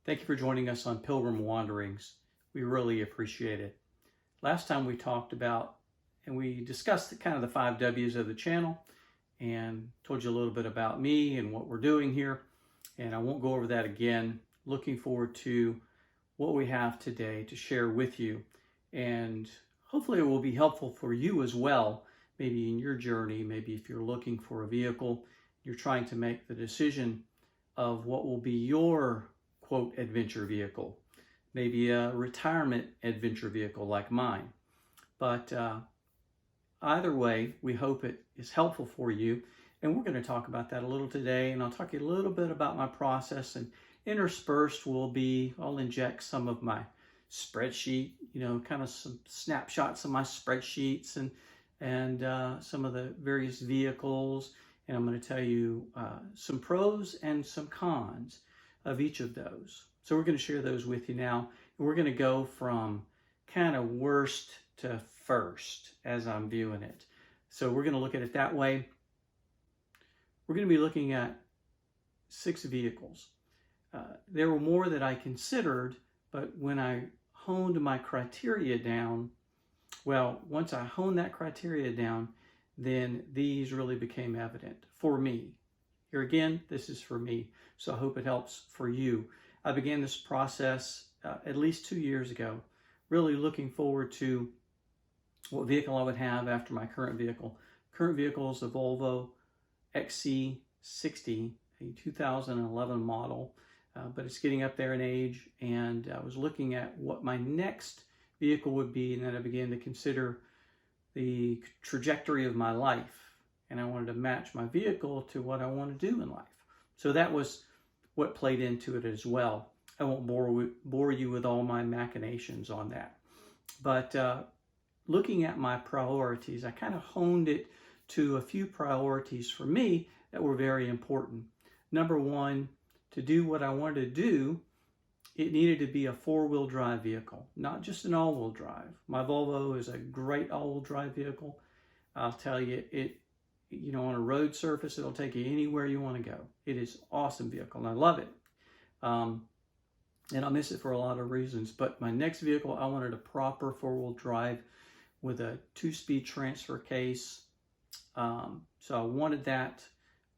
Thank you for joining us on Pilgrim Wanderings. We really appreciate it. Last time we talked about and we discussed kind of the 5 W's of the channel and told you a little bit about me and what we're doing here. And I won't go over that again. Looking forward to what we have today to share with you. And hopefully it will be helpful for you as well, maybe in your journey, maybe if you're looking for a vehicle, you're trying to make the decision of what will be your quote adventure vehicle, maybe a retirement adventure vehicle like mine. But either way, we hope it is helpful for you. And we're going to talk about that a little today. And I'll talk to you a little bit about my process, and interspersed will be, I'll inject some of my spreadsheet, kind of some snapshots of my spreadsheets and some of the various vehicles. And I'm going to tell you some pros and some cons of each of those. So we're going to share those with you now. And we're going to go from kind of worst to first as I'm viewing it. So we're going to look at it that way. We're going to be looking at 6 vehicles. There were more that I considered, but when I honed my criteria down, well, once I honed that criteria down, then these really became evident for me. Here again, this is for me, so I hope it helps for you. I began this process at least 2 years ago, really looking forward to what vehicle I would have after my current vehicle. Current vehicle is a Volvo XC60, a 2011 model, but it's getting up there in age, and I was looking at what my next vehicle would be, and then I began to consider the trajectory of my life, and I wanted to match my vehicle to what I want to do in life. So that was what played into it as well. I won't bore you with all my machinations on that. But looking at my priorities, I kind of honed it to a few priorities for me that were very important. Number one, to do what I wanted to do, it needed to be a 4-wheel drive vehicle, not just an all-wheel drive. My Volvo is a great all-wheel drive vehicle. I'll tell you, on a road surface, it'll take you anywhere you want to go. It is an awesome vehicle, and I love it. And I miss it for a lot of reasons. But my next vehicle, I wanted a proper 4-wheel drive with a 2-speed transfer case. So I wanted that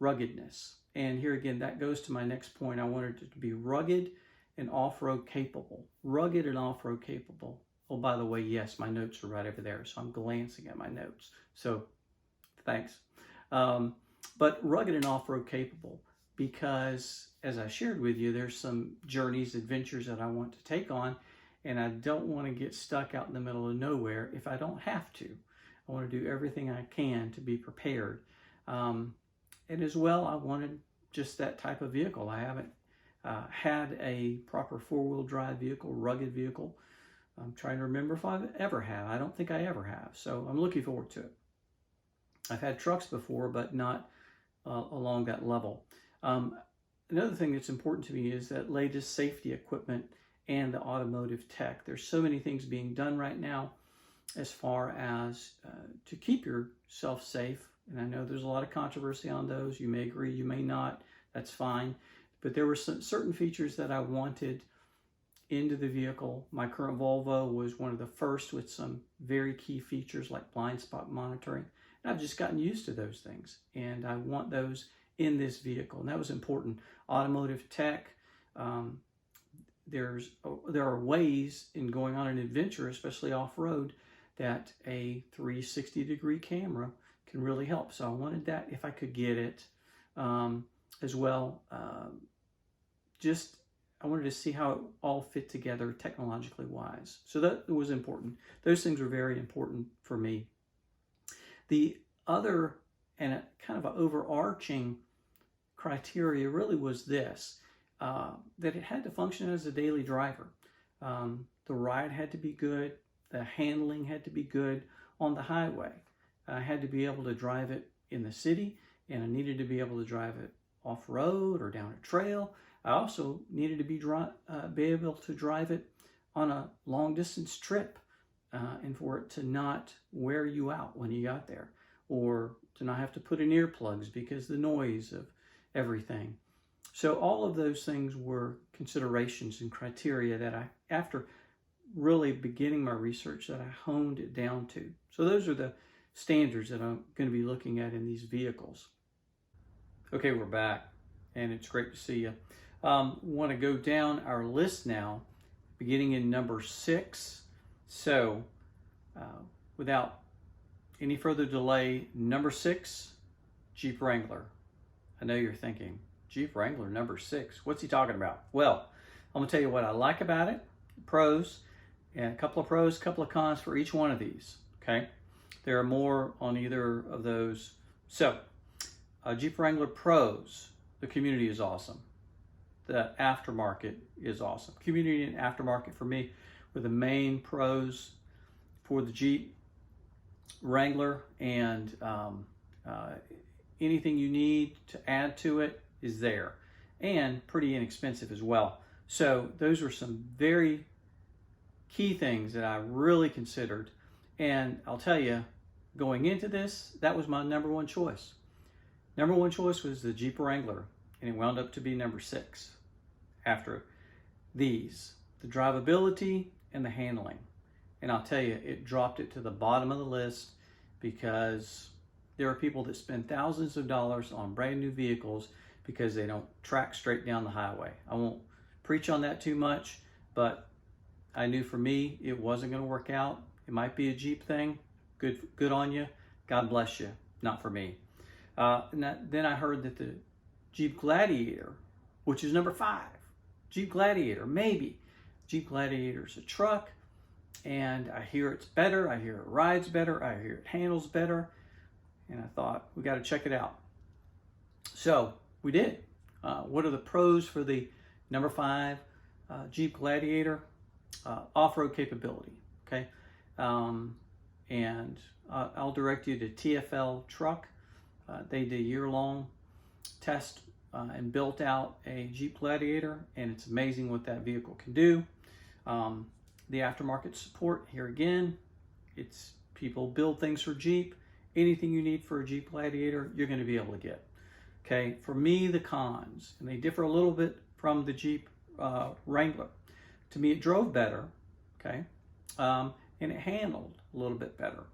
ruggedness. And here again, that goes to my next point. I wanted it to be rugged and off-road capable. Rugged and off-road capable. Oh, by the way, yes, my notes are right over there, so I'm glancing at my notes. So, thanks. But rugged and off-road capable, because as I shared with you, there's some journeys, adventures that I want to take on, and I don't want to get stuck out in the middle of nowhere if I don't have to. I want to do everything I can to be prepared. And as well, I wanted just that type of vehicle. I haven't had a proper 4-wheel drive vehicle, rugged vehicle. I'm trying to remember if I've ever have. I don't think I ever have, so I'm looking forward to it. I've had trucks before, but not along that level. Another thing that's important to me is that latest safety equipment and the automotive tech. There's so many things being done right now as far as to keep yourself safe. And I know there's a lot of controversy on those. You may agree, you may not. That's fine. But there were some certain features that I wanted into the vehicle. My current Volvo was one of the first with some very key features like blind spot monitoring. And I've just gotten used to those things, and I want those in this vehicle. And that was important. Automotive tech, there are ways in going on an adventure, especially off-road, that a 360-degree camera can really help. So I wanted that if I could get it as well. I wanted to see how it all fit together technologically wise. So that was important. Those things were very important for me. The other and a kind of an overarching criteria really was this, that it had to function as a daily driver. The ride had to be good. The handling had to be good on the highway. I had to be able to drive it in the city, and I needed to be able to drive it off-road or down a trail. I also needed to be able to drive it on a long-distance trip, and for it to not wear you out when you got there, or to not have to put in earplugs because the noise of everything. So all of those things were considerations and criteria that I, after really beginning my research, that I honed it down to. So those are the standards that I'm going to be looking at in these vehicles. Okay, we're back, and it's great to see you. Want to go down our list now, beginning in number 6. So without any further delay, number 6, Jeep Wrangler. I know you're thinking, Jeep Wrangler number 6, what's he talking about? Well, I'm gonna tell you what I like about it, pros, and a couple of pros, a couple of cons for each one of these, okay? There are more on either of those. So, Jeep Wrangler pros, the community is awesome. The aftermarket is awesome. Community and aftermarket for me were the main pros for the Jeep Wrangler, and anything you need to add to it is there, and pretty inexpensive as well. So those were some very key things that I really considered, and I'll tell you, going into this, that was my number one choice. Number one choice was the Jeep Wrangler, and it wound up to be number 6 after these, the drivability and the handling. And I'll tell you, it dropped it to the bottom of the list because there are people that spend thousands of dollars on brand new vehicles because they don't track straight down the highway. I won't preach on that too much, but I knew for me it wasn't going to work out. It might be a Jeep thing. Good on you. God bless you. Not for me. Then I heard that the Jeep Gladiator, which is number 5, Jeep Gladiator, maybe. Jeep Gladiator is a truck, and I hear it's better. I hear it rides better. I hear it handles better. And I thought, we got to check it out. So we did. What are the pros for the number 5 Jeep Gladiator? Off-road capability, okay? And I'll direct you to TFL Truck. They did a year-long test and built out a Jeep Gladiator, and it's amazing what that vehicle can do. The aftermarket support, here again, it's people build things for Jeep. Anything you need for a Jeep Gladiator, you're going to be able to get. Okay, for me, the cons, and they differ a little bit from the Jeep Wrangler. To me, it drove better, okay, and it handled a little bit better,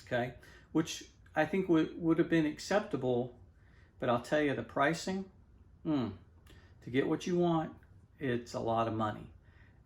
okay, which I think would have been acceptable, but I'll tell you, the pricing, to get what you want, it's a lot of money.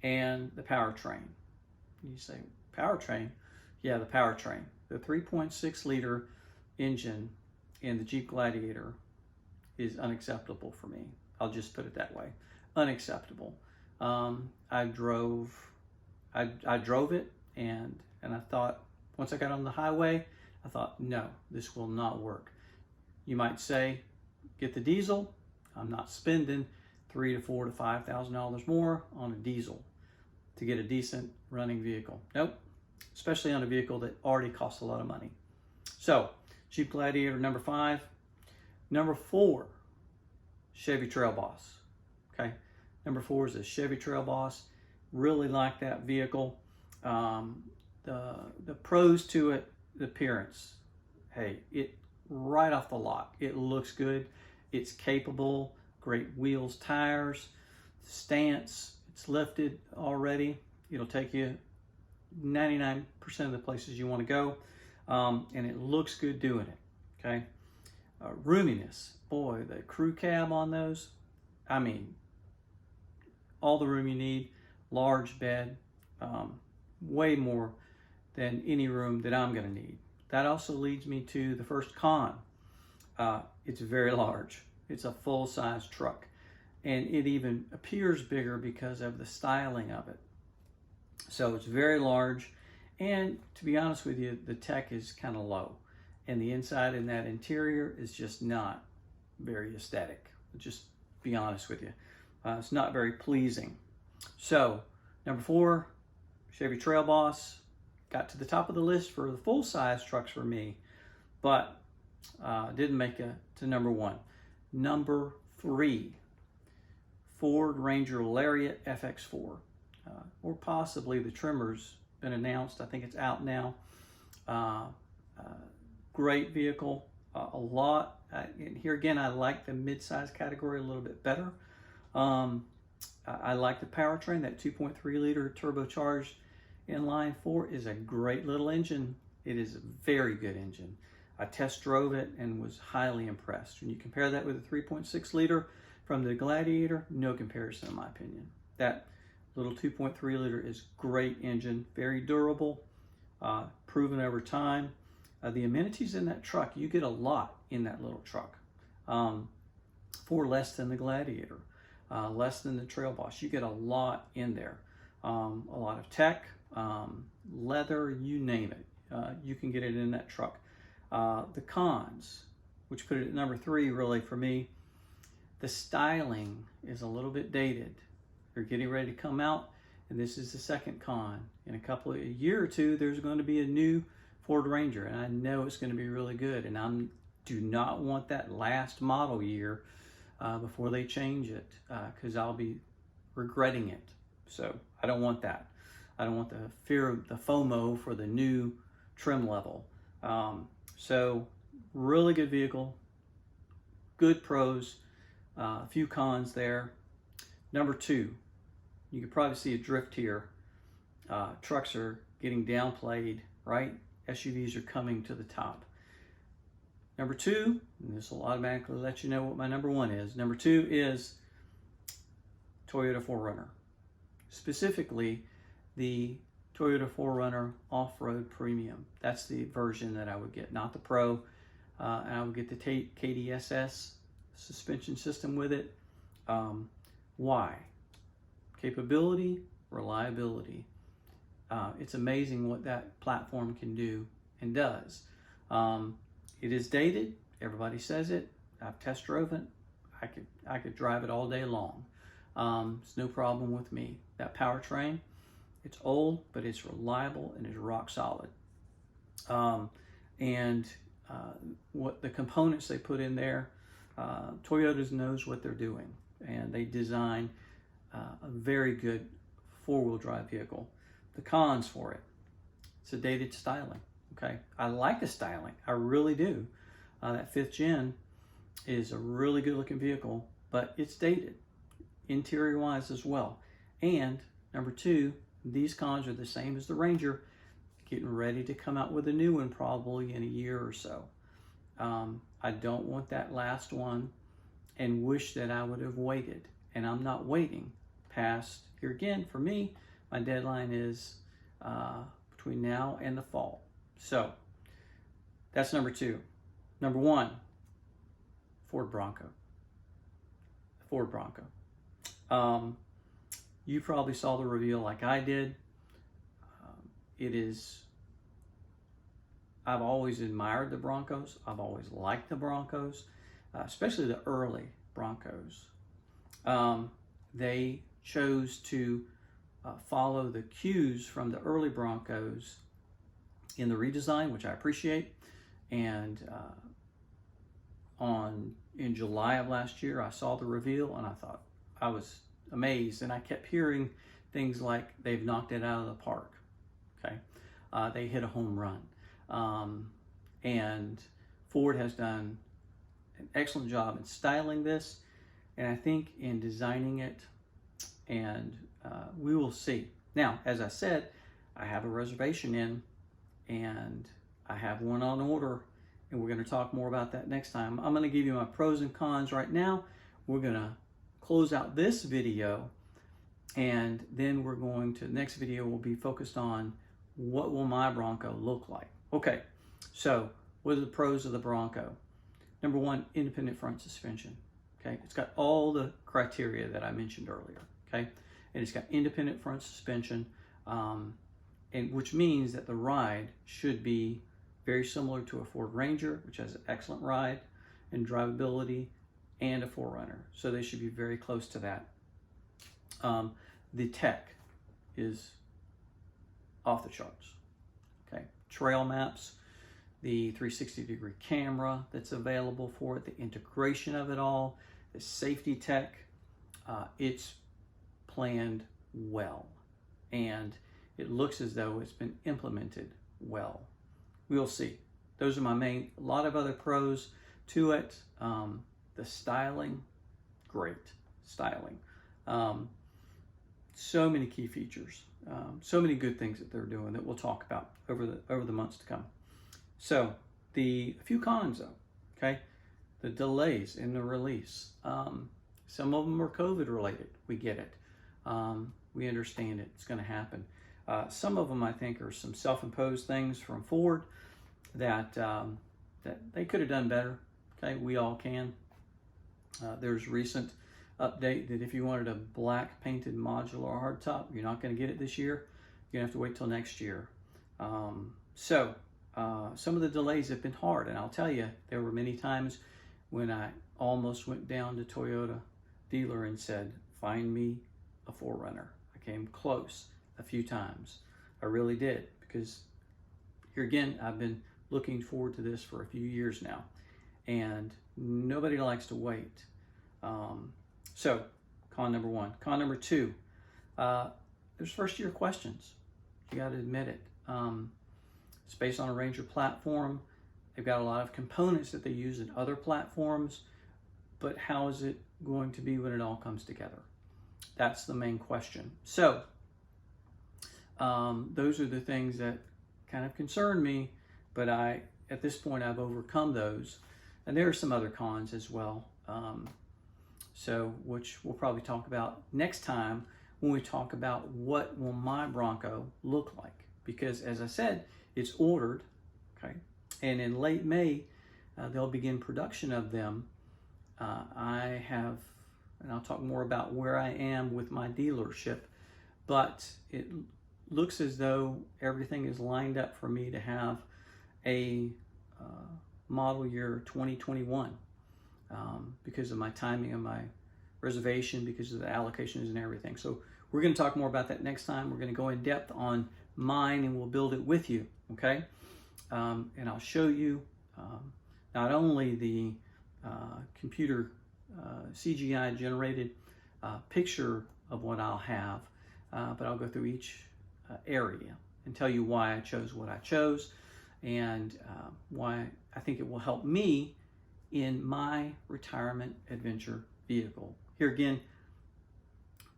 And the powertrain. You say, powertrain? Yeah, the powertrain. The 3.6 liter engine in the Jeep Gladiator is unacceptable for me. I'll just put it that way. Unacceptable. I drove it, and I thought, once I got on the highway, I thought, no, this will not work. You might say, get the diesel. I'm not spending $3,000 to $4,000 to $5,000 more on a diesel to get a decent running vehicle. Nope, especially on a vehicle that already costs a lot of money. So, Jeep Gladiator number 5. Number 4, Chevy Trail Boss. Okay, number 4 is a Chevy Trail Boss. Really like that vehicle. The pros to it, the appearance. Hey, it right off the lot, it looks good. It's capable. Great wheels, tires, stance. It's lifted already. It'll take you 99% of the places you want to go, and it looks good doing it. Okay, roominess. Boy, the crew cab on those. I mean, all the room you need. Large bed, way more than any room that I'm going to need. That also leads me to the first con. It's very large. It's a full-size truck, and it even appears bigger because of the styling of it. So it's very large, and to be honest with you, the tech is kind of low, and the inside in that interior is just not very aesthetic. Just be honest with you. It's not very pleasing. So, number 4, Chevy Trail Boss. Got to the top of the list for the full-size trucks for me, but didn't make it to number 1. Number 3, Ford Ranger Lariat FX4, or possibly the trimmer's been announced. I think it's out now. Great vehicle, a lot. And here again, I like the mid-size category a little bit better. I like the powertrain. That 2.3 liter turbocharged inline four is a great little engine. It is a very good engine. I test drove it and was highly impressed. When you compare that with the 3.6 liter from the Gladiator, no comparison in my opinion. That little 2.3 liter is great engine, very durable, proven over time. The amenities in that truck, you get a lot in that little truck for less than the Gladiator, less than the Trail Boss. You get a lot in there, a lot of tech, leather, you name it. You can get it in that truck. The cons, which put it at number 3 really for me, the styling is a little bit dated. They're getting ready to come out, and this is the second con. In a year or two, there's going to be a new Ford Ranger, and I know it's going to be really good, and I do not want that last model year before they change it, because I'll be regretting it. So I don't want that. I don't want the fear of the FOMO for the new trim level. So really good vehicle, good pros, a few cons there. Number 2, you can probably see a drift here. Trucks are getting downplayed, right? SUVs are coming to the top. Number 2, and this will automatically let you know what my number 1 is. Number 2 is Toyota 4Runner. Specifically, the Toyota 4Runner Off-Road Premium. That's the version that I would get, not the Pro. And I would get the KDSS suspension system with it. Why? Capability, reliability. It's amazing what that platform can do and does. It is dated. Everybody says it. I've test drove it. I could drive it all day long. It's no problem with me. That powertrain, it's old, but it's reliable and it's rock solid. What the components they put in there, Toyota knows what they're doing, and they design a very good four-wheel drive vehicle. The cons for it, it's a dated styling. Okay, I like the styling, I really do. That 5th gen is a really good looking vehicle, but it's dated, interior wise as well. And number 2, these cons are the same as the Ranger, getting ready to come out with a new one probably in a year or so. I don't want that last one and wish that I would have waited, and I'm not waiting past, here again for me, my deadline is between now and the fall. So that's number 2. Number 1, Ford Bronco. Ford Bronco. You probably saw the reveal like I did. I've always admired the Broncos. I've always liked the Broncos, especially the early Broncos. They chose to follow the cues from the early Broncos in the redesign, which I appreciate. And in July of last year, I saw the reveal and I thought, I was amazed, and I kept hearing things like they've knocked it out of the park. Okay, they hit a home run, and Ford has done an excellent job in styling this, and I think in designing it, and we will see. Now, as I said, I have a reservation in, and I have one on order, and we're going to talk more about that next time. I'm going to give you my pros and cons right now. We're going to close out this video, and then we're going to, the next video will be focused on what will my Bronco look like. Okay, so what are the pros of the Bronco? Number 1, independent front suspension. Okay, it's got all the criteria that I mentioned earlier. Okay, and it's got independent front suspension, and which means that the ride should be very similar to a Ford Ranger, which has an excellent ride and drivability, and a 4Runner. So they should be very close to that. The tech is off the charts. Okay, trail maps, the 360-degree camera that's available for it, the integration of it all, the safety tech, it's planned well, and it looks as though it's been implemented well. We'll see. those are my main. A lot of other pros to it. The styling, great styling. So many key features. So many good things that they're doing that we'll talk about over the months to come. So a few cons though, okay? The delays in the release. Some of them are COVID related. We get it. We understand it. It's going to happen. Some of them I think are some self-imposed things from Ford that they could have done better. Okay, we all can. There's recent update that if you wanted a black painted modular hardtop, you're not going to get it this year. You're going to have to wait till next year. So some of the delays have been hard, and I'll tell you, there were many times when I almost went down to Toyota dealer and said, find me a 4Runner. I came close a few times. I really did, because here again, I've been looking forward to this for a few years now, and nobody likes to wait. So con number one. Con number two, there's first year questions. You got to admit it. It's based on a Ranger platform. They've got a lot of components that they use in other platforms, but how is it going to be when it all comes together? That's the main question. So those are the things that kind of concern me, but at this point I've overcome those. And there are some other cons as well. So which we'll probably talk about next time when we talk about what will my Bronco look like. Because as I said, it's ordered, okay? And in late May, they'll begin production of them. I have, and I'll talk more about where I am with my dealership, but it looks as though everything is lined up for me to have a model year 2021 because of my timing of my reservation, because of the allocations and everything. So we're going to talk more about that next time. We're going to go in depth on mine, and we'll build it with you, okay? And I'll show you not only the computer CGI generated picture of what I'll have, but I'll go through each area and tell you why I chose what I chose, and why I think it will help me in my retirement adventure vehicle. Here again,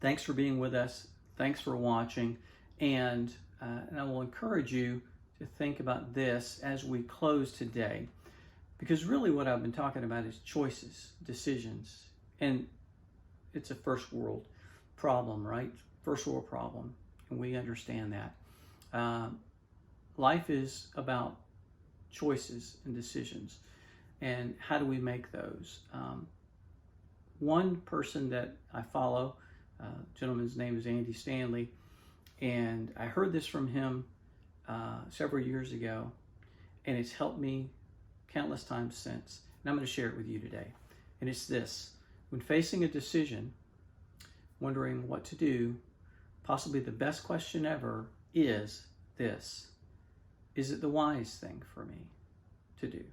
thanks for being with us. Thanks for watching, and I will encourage you to think about this as we close today, because really what I've been talking about is choices, decisions, and it's a first world problem, right? First world problem, and we understand that. Life is about choices and decisions, and how do we make those? One person that I follow, gentleman's name is Andy Stanley, and I heard this from him several years ago, and it's helped me countless times since, and I'm going to share it with you today. And it's this: when facing a decision, wondering what to do, possibly the best question ever is this: is it the wise thing for me to do?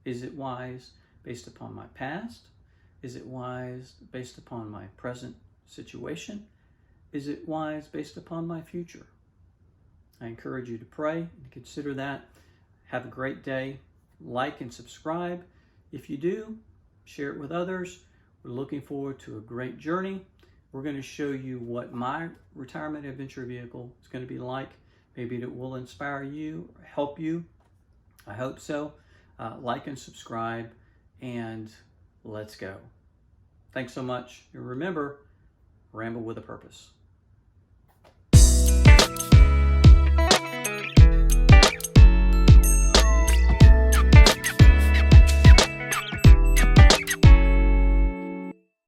Is it wise based upon my past? Is it wise based upon my present situation? Is it wise based upon my future? I encourage you to pray and consider that. Have a great day. Like and subscribe. If you do, share it with others. We're looking forward to a great journey. We're going to show you what my retirement adventure vehicle is going to be like. Maybe it will inspire you, help you. I hope so. Like and subscribe, and let's go. Thanks so much. And remember, ramble with a purpose.